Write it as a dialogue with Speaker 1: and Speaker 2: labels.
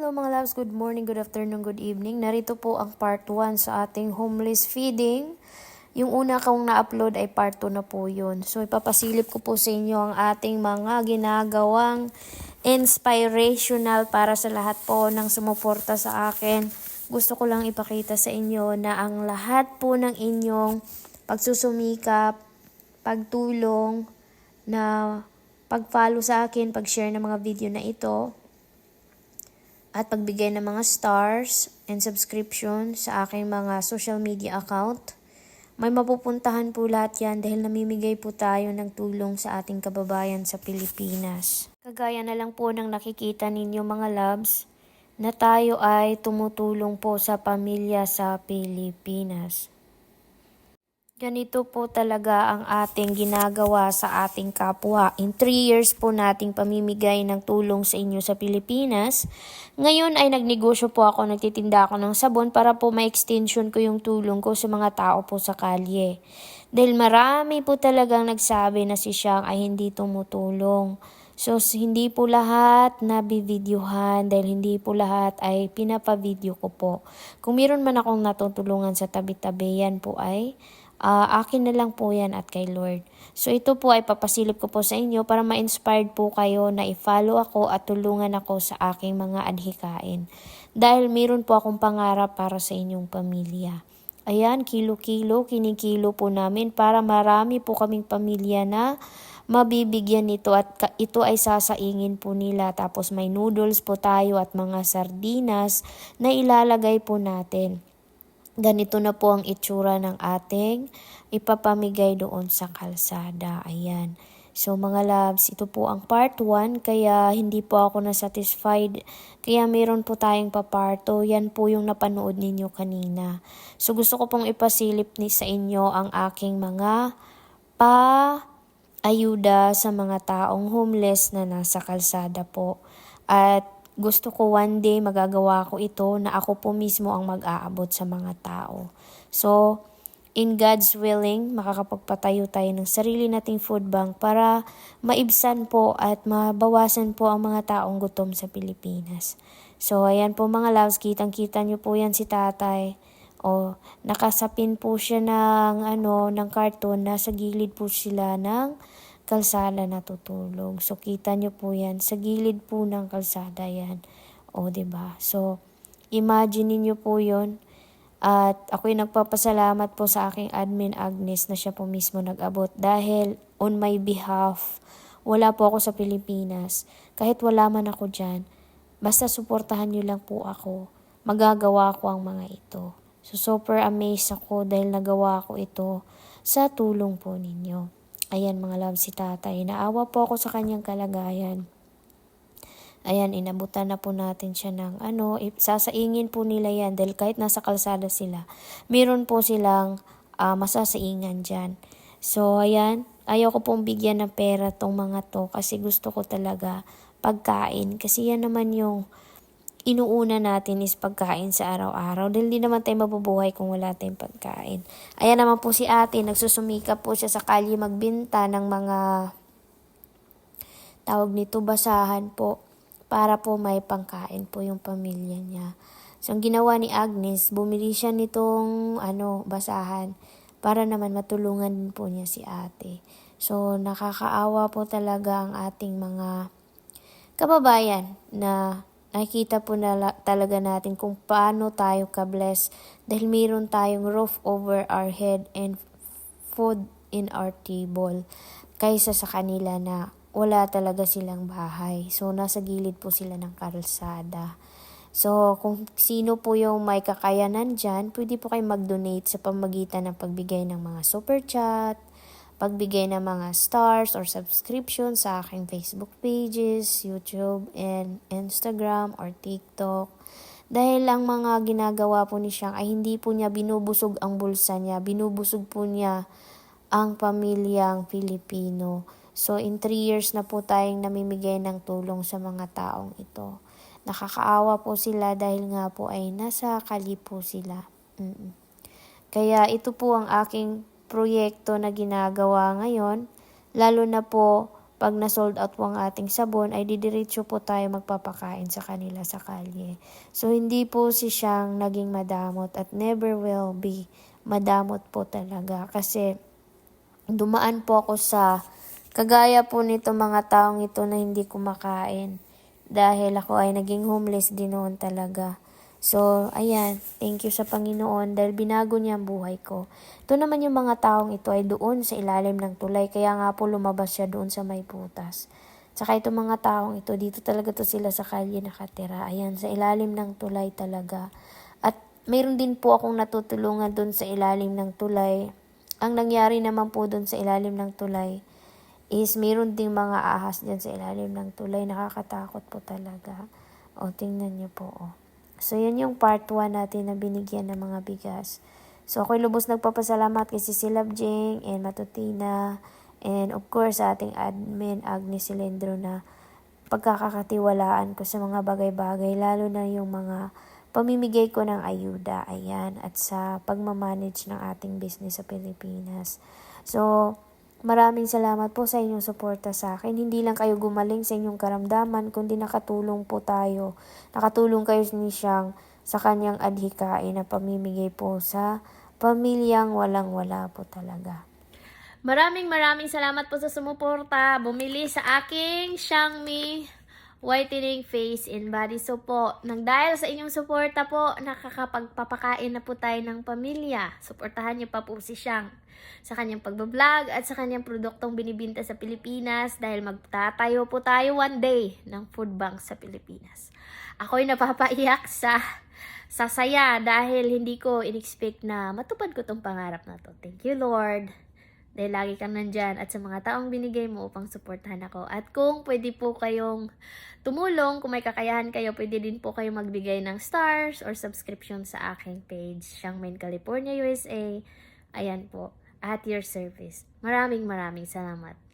Speaker 1: Hello mga loves, good morning, good afternoon, good evening. Narito po ang part 1 sa ating homeless feeding. Yung una kong na-upload ay part 2 na po yun. So ipapasilip ko po sa inyo ang ating mga ginagawang inspirational para sa lahat po ng sumuporta sa akin. Gusto ko lang ipakita sa inyo na ang lahat po ng inyong pagsusumikap, pagtulong, na pag-follow sa akin, pag-share ng mga video na ito, at pagbigay ng mga stars and subscription sa aking mga social media account. May mapupuntahan po lahat yan dahil namimigay po tayo ng tulong sa ating kababayan sa Pilipinas. Kagaya na lang po ng nakikita ninyo mga loves, na tayo ay tumutulong po sa pamilya sa Pilipinas. Ganito po talaga ang ating ginagawa sa ating kapwa. In 3 years po nating pamimigay ng tulong sa inyo sa Pilipinas. Ngayon ay nagnegosyo po ako, nagtitinda ako ng sabon para po ma-extension ko yung tulong ko sa mga tao po sa kalye. Dahil marami po talagang nagsabi na si Siang ay hindi tumutulong. So, hindi po lahat nabivideohan dahil hindi po lahat ay pinapavideo ko po. Kung meron man akong natutulungan sa tabi-tabi, yan po ay akin na lang po yan at kay Lord. So ito po ay papasilip ko po sa inyo para ma-inspired po kayo na i-follow ako at tulungan ako sa aking mga adhikain. Dahil meron po akong pangarap para sa inyong pamilya. Ayan, kilo-kilo, kinikilo po namin para marami po kaming pamilya na mabibigyan nito at ito ay sasaingin po nila. Tapos may noodles po tayo at mga sardinas na ilalagay po natin. Ganito na po ang itsura ng ating ipapamigay doon sa kalsada. Ayan. So mga loves, ito po ang part 1 kaya hindi po ako na-satisfied. Kaya meron po tayong pa-part 2. Yan po yung napanood ninyo kanina. So gusto ko pong ipasilip sa inyo ang aking mga ayuda sa mga taong homeless na nasa kalsada po. At gusto ko one day magagawa ko ito na ako po mismo ang mag-aabot sa mga tao. So, in God's willing, makakapagpatayo tayo ng sarili nating food bank para maibsan po at mabawasan po ang mga taong gutom sa Pilipinas. So, ayan po mga loves, kitang-kita nyo po yan si tatay. O, nakasapin po siya ng karton, nasa gilid po sila ng kalsada natutulog. So, kita nyo po yan. Sa gilid po ng kalsada yan. O, diba? So, imagine niyo po yon. At ako'y nagpapasalamat po sa aking admin Agnes na siya po mismo nag-abot. Dahil on my behalf, wala po ako sa Pilipinas. Kahit wala man ako dyan, basta suportahan nyo lang po ako. Magagawa ko ang mga ito. So, super amazed ako dahil nagawa ko ito sa tulong po ninyo. Ayan mga love, si tatay. Naawa po ako sa kanyang kalagayan. Ayan, inabutan na po natin siya ng sasaingin po nila yan dahil kahit nasa kalsada sila, meron po silang masasaingan dyan. So, ayan, ayaw ko pong bigyan ng pera tong mga to kasi gusto ko talaga pagkain. Kasi yan naman yung inuuna natin is pagkain sa araw-araw. Dahil di naman tayo mabubuhay kung wala tayong pagkain. Ayan naman po si ate, nagsusumikap po siya sa kalye magbenta ng mga tawag nito basahan po para po may pangkain po yung pamilya niya. So, ang ginawa ni Agnes, bumili siya nitong basahan para naman matulungan din po niya si ate. So, nakakaawa po talaga ang ating mga kababayan na nakikita po talaga natin kung paano tayo ka-bless dahil mayroon tayong roof over our head and food in our table kaysa sa kanila na wala talaga silang bahay. So, nasa gilid po sila ng kalsada. So, kung sino po yung may kakayanan dyan, pwede po kayo mag-donate sa pamagitan ng pagbigay ng mga super chat, pagbigay ng mga stars or subscription sa aking Facebook pages, YouTube, and Instagram or TikTok. Dahil ang mga ginagawa po ni Siang ay hindi po niya binubusog ang bulsa niya, binubusog po niya ang pamilyang Pilipino. So, in 3 years na po tayong namimigay ng tulong sa mga taong ito. Nakakaawa po sila dahil nga po ay nasa kali po sila. Kaya ito po ang aking proyekto na ginagawa ngayon, lalo na po pag na-sold out po ang ating sabon, ay didiretso po tayo magpapakain sa kanila sa kalye. So, hindi po si siyang naging madamot at never will be madamot po talaga. Kasi, dumaan po ako sa kagaya po nito mga taong ito na hindi kumakain. Dahil ako ay naging homeless din noon talaga. So, ayan, thank you sa Panginoon dahil binago niya ang buhay ko. Ito naman yung mga taong ito ay doon sa ilalim ng tulay, kaya nga po lumabas siya doon sa may butas. Tsaka itong mga taong ito, dito talaga to sila sa kalye nakatira. Ayan, sa ilalim ng tulay talaga. At mayroon din po akong natutulungan doon sa ilalim ng tulay. Ang nangyari naman po doon sa ilalim ng tulay is mayroon ding mga ahas dyan sa ilalim ng tulay. Nakakatakot po talaga. O, tingnan niyo po, o. So, yan yung part 1 natin na binigyan ng mga bigas. So, ako'y lubos nagpapasalamat kay si Love Jing and Matutina and of course sa ating admin Agnes Cilindro na pagkakatiwalaan ko sa mga bagay-bagay, lalo na yung mga pamimigay ko ng ayuda, ayan, at sa pagmamanage ng ating business sa Pilipinas. So, maraming salamat po sa inyong suporta sa akin. Hindi lang kayo gumaling sa inyong karamdaman, kundi nakatulong po tayo. Nakatulong kayo ni siyang sa kanyang adhikain na pamimigay po sa pamilyang walang-wala po talaga. Maraming salamat po sa sumuporta. Bumili sa aking Xiaomi whitening face and body soap po. Nang dahil sa inyong suporta po, nakakapagpapakain na po tayo ng pamilya. Suportahan niyo pa po si Xiang sa kanyang pagbablog at sa kanyang produktong binibinta sa Pilipinas dahil magtatayo po tayo one day ng food bank sa Pilipinas. Ako'y napapaiyak sa saya dahil hindi ko in-expect na matupad ko tong pangarap na to. Thank you, Lord. Dahil lagi kang nandyan at sa mga taong binigay mo upang suportahan ako. At kung pwede po kayong tumulong, kung may kakayahan kayo, pwede din po kayong magbigay ng stars or subscription sa aking page, Xiangmin California, USA. Ayan po, at your service. Maraming salamat.